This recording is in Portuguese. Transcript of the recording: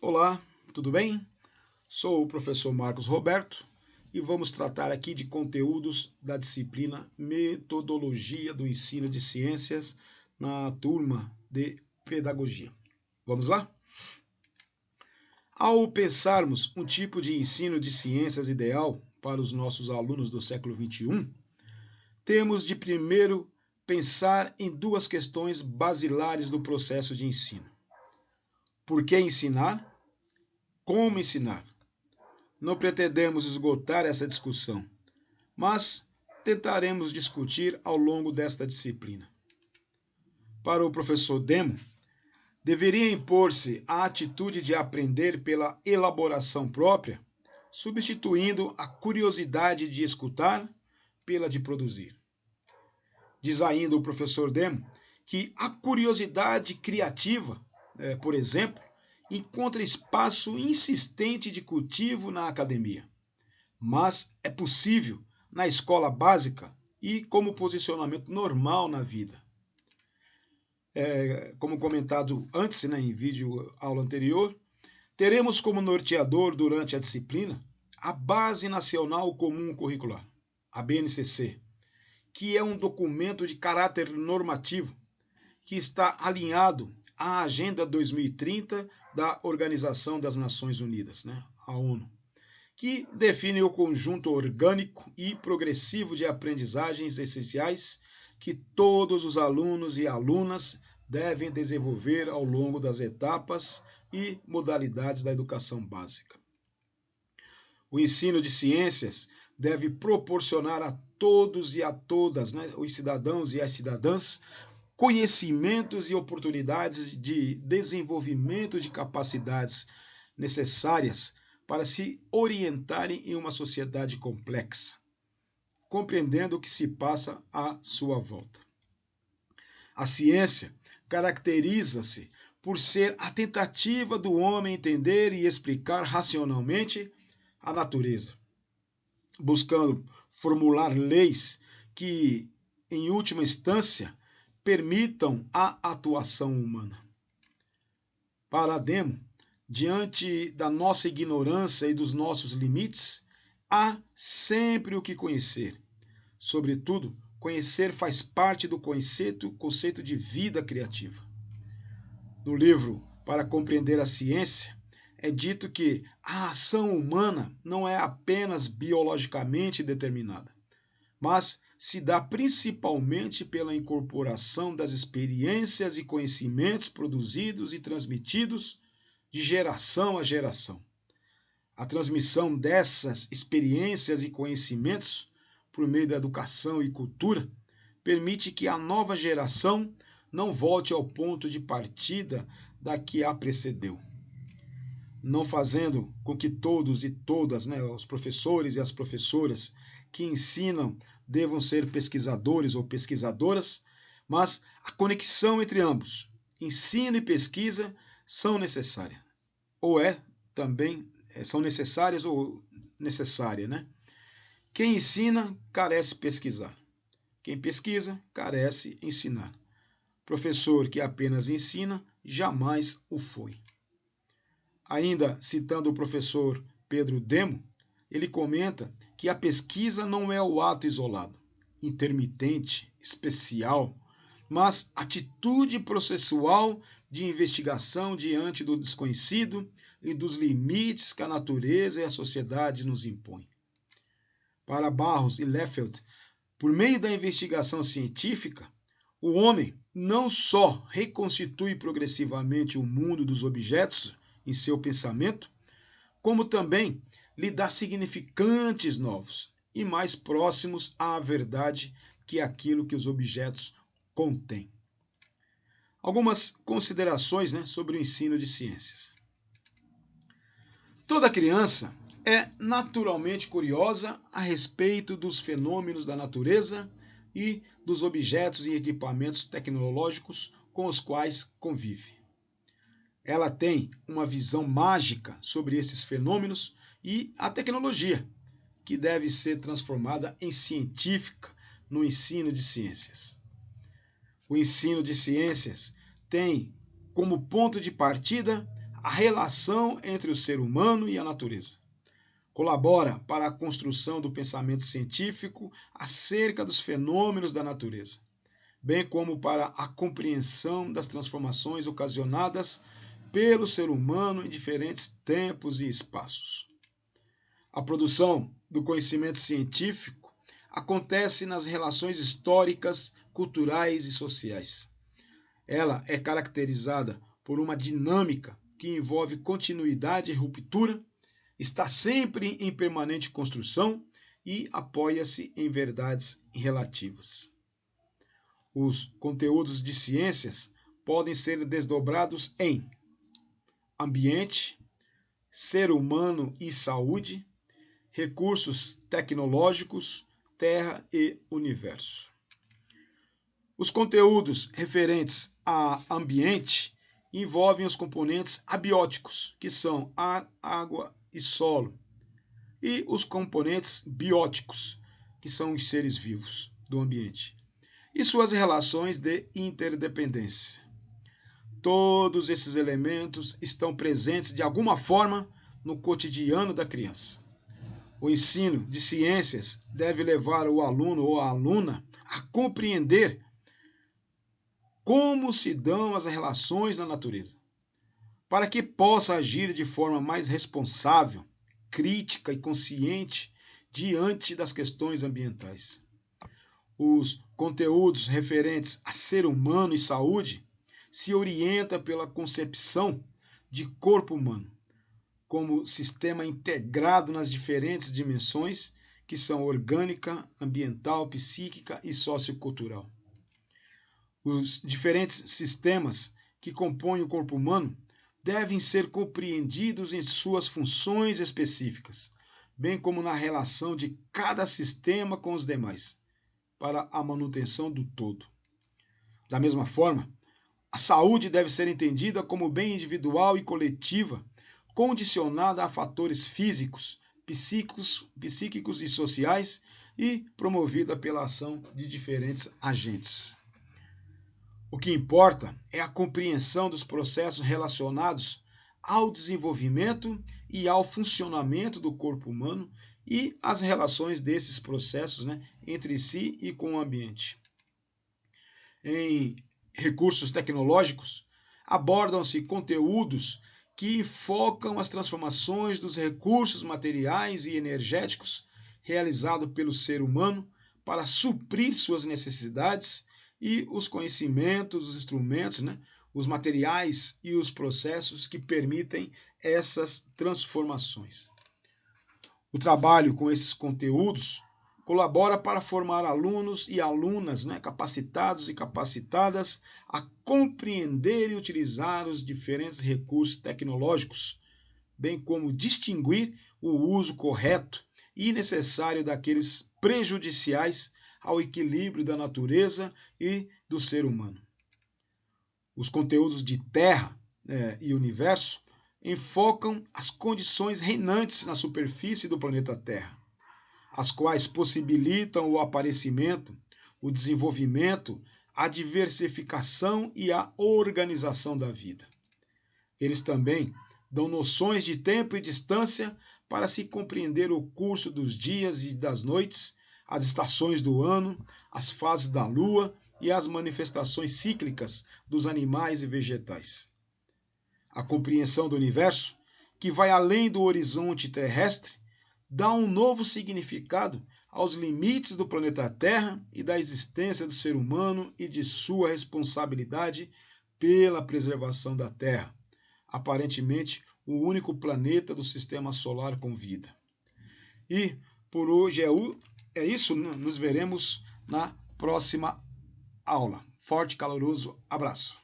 Olá, tudo bem? Sou o professor Marcos Roberto e vamos tratar aqui de conteúdos da disciplina Metodologia do Ensino de Ciências na turma de Pedagogia. Vamos lá? Ao pensarmos um tipo de ensino de ciências ideal para os nossos alunos do século XXI, temos de primeiro pensar em duas questões basilares do processo de ensino. Por que ensinar? Como ensinar? Não pretendemos esgotar essa discussão, mas tentaremos discutir ao longo desta disciplina. Para o professor Demo, deveria impor-se a atitude de aprender pela elaboração própria, substituindo a curiosidade de escutar pela de produzir. Diz ainda o professor Demo que a curiosidade criativa, por exemplo, encontra espaço insistente de cultivo na academia, mas é possível na escola básica e como posicionamento normal na vida. Como comentado antes, em vídeo aula anterior, teremos como norteador durante a disciplina a Base Nacional Comum Curricular, a BNCC, que é um documento de caráter normativo que está alinhado à Agenda 2030 da Organização das Nações Unidas, a ONU, que define o conjunto orgânico e progressivo de aprendizagens essenciais que todos os alunos e alunas devem desenvolver ao longo das etapas e modalidades da educação básica. O ensino de ciências deve proporcionar a todos e a todas, os cidadãos e as cidadãs, conhecimentos e oportunidades de desenvolvimento de capacidades necessárias para se orientarem em uma sociedade complexa, compreendendo o que se passa à sua volta. A ciência caracteriza-se por ser a tentativa do homem entender e explicar racionalmente a natureza, buscando formular leis que, em última instância, permitam a atuação humana. Para Demo, diante da nossa ignorância e dos nossos limites, há sempre o que conhecer. Sobretudo, conhecer faz parte do conceito de vida criativa. No livro Para Compreender a Ciência, é dito que a ação humana não é apenas biologicamente determinada, mas se dá principalmente pela incorporação das experiências e conhecimentos produzidos e transmitidos de geração a geração. A transmissão dessas experiências e conhecimentos, por meio da educação e cultura, permite que a nova geração não volte ao ponto de partida da que a precedeu, não fazendo com que todos e todas, os professores e as professoras que ensinam devam ser pesquisadores ou pesquisadoras, mas a conexão entre ambos, ensino e pesquisa, são necessárias. São necessárias ou necessária, Quem ensina carece pesquisar. Quem pesquisa carece ensinar. Professor que apenas ensina jamais o foi. Ainda citando o professor Pedro Demo, ele comenta que a pesquisa não é o ato isolado, intermitente, especial, mas atitude processual de investigação diante do desconhecido e dos limites que a natureza e a sociedade nos impõem. Para Barros e Leffelt, por meio da investigação científica, o homem não só reconstitui progressivamente o mundo dos objetos em seu pensamento, como também lhe dá significantes novos e mais próximos à verdade que aquilo que os objetos contêm. Algumas considerações sobre o ensino de ciências. Toda criança é naturalmente curiosa a respeito dos fenômenos da natureza e dos objetos e equipamentos tecnológicos com os quais convive. Ela tem uma visão mágica sobre esses fenômenos e a tecnologia, que deve ser transformada em científica no ensino de ciências. O ensino de ciências tem como ponto de partida a relação entre o ser humano e a natureza. Colabora para a construção do pensamento científico acerca dos fenômenos da natureza, bem como para a compreensão das transformações ocasionadas pelo ser humano em diferentes tempos e espaços. A produção do conhecimento científico acontece nas relações históricas, culturais e sociais. Ela é caracterizada por uma dinâmica que envolve continuidade e ruptura, está sempre em permanente construção e apoia-se em verdades relativas. Os conteúdos de ciências podem ser desdobrados em ambiente, ser humano e saúde, recursos tecnológicos, terra e universo. Os conteúdos referentes a ambiente envolvem os componentes abióticos, que são ar, água e solo, e os componentes bióticos, que são os seres vivos do ambiente, e suas relações de interdependência. Todos esses elementos estão presentes de alguma forma no cotidiano da criança. O ensino de ciências deve levar o aluno ou a aluna a compreender como se dão as relações na natureza, para que possa agir de forma mais responsável, crítica e consciente diante das questões ambientais. Os conteúdos referentes a ser humano e saúde se orientam pela concepção de corpo humano como sistema integrado nas diferentes dimensões que são orgânica, ambiental, psíquica e sociocultural. Os diferentes sistemas que compõem o corpo humano devem ser compreendidos em suas funções específicas, bem como na relação de cada sistema com os demais, para a manutenção do todo. Da mesma forma, a saúde deve ser entendida como bem individual e coletiva, condicionada a fatores físicos, psíquicos e sociais e promovida pela ação de diferentes agentes. O que importa é a compreensão dos processos relacionados ao desenvolvimento e ao funcionamento do corpo humano e as relações desses processos, entre si e com o ambiente. Em recursos tecnológicos, abordam-se conteúdos que focam as transformações dos recursos materiais e energéticos realizados pelo ser humano para suprir suas necessidades e os conhecimentos, os instrumentos, os materiais e os processos que permitem essas transformações. O trabalho com esses conteúdos colabora para formar alunos e alunas capacitados e capacitadas a compreender e utilizar os diferentes recursos tecnológicos, bem como distinguir o uso correto e necessário daqueles prejudiciais ao equilíbrio da natureza e do ser humano. Os conteúdos de Terra e Universo enfocam as condições reinantes na superfície do planeta Terra, as quais possibilitam o aparecimento, o desenvolvimento, a diversificação e a organização da vida. Eles também dão noções de tempo e distância para se compreender o curso dos dias e das noites, as estações do ano, as fases da lua e as manifestações cíclicas dos animais e vegetais. A compreensão do universo, que vai além do horizonte terrestre, dá um novo significado aos limites do planeta Terra e da existência do ser humano e de sua responsabilidade pela preservação da Terra, aparentemente o único planeta do sistema solar com vida. E por hoje é isso, nos veremos na próxima aula. Forte e caloroso abraço.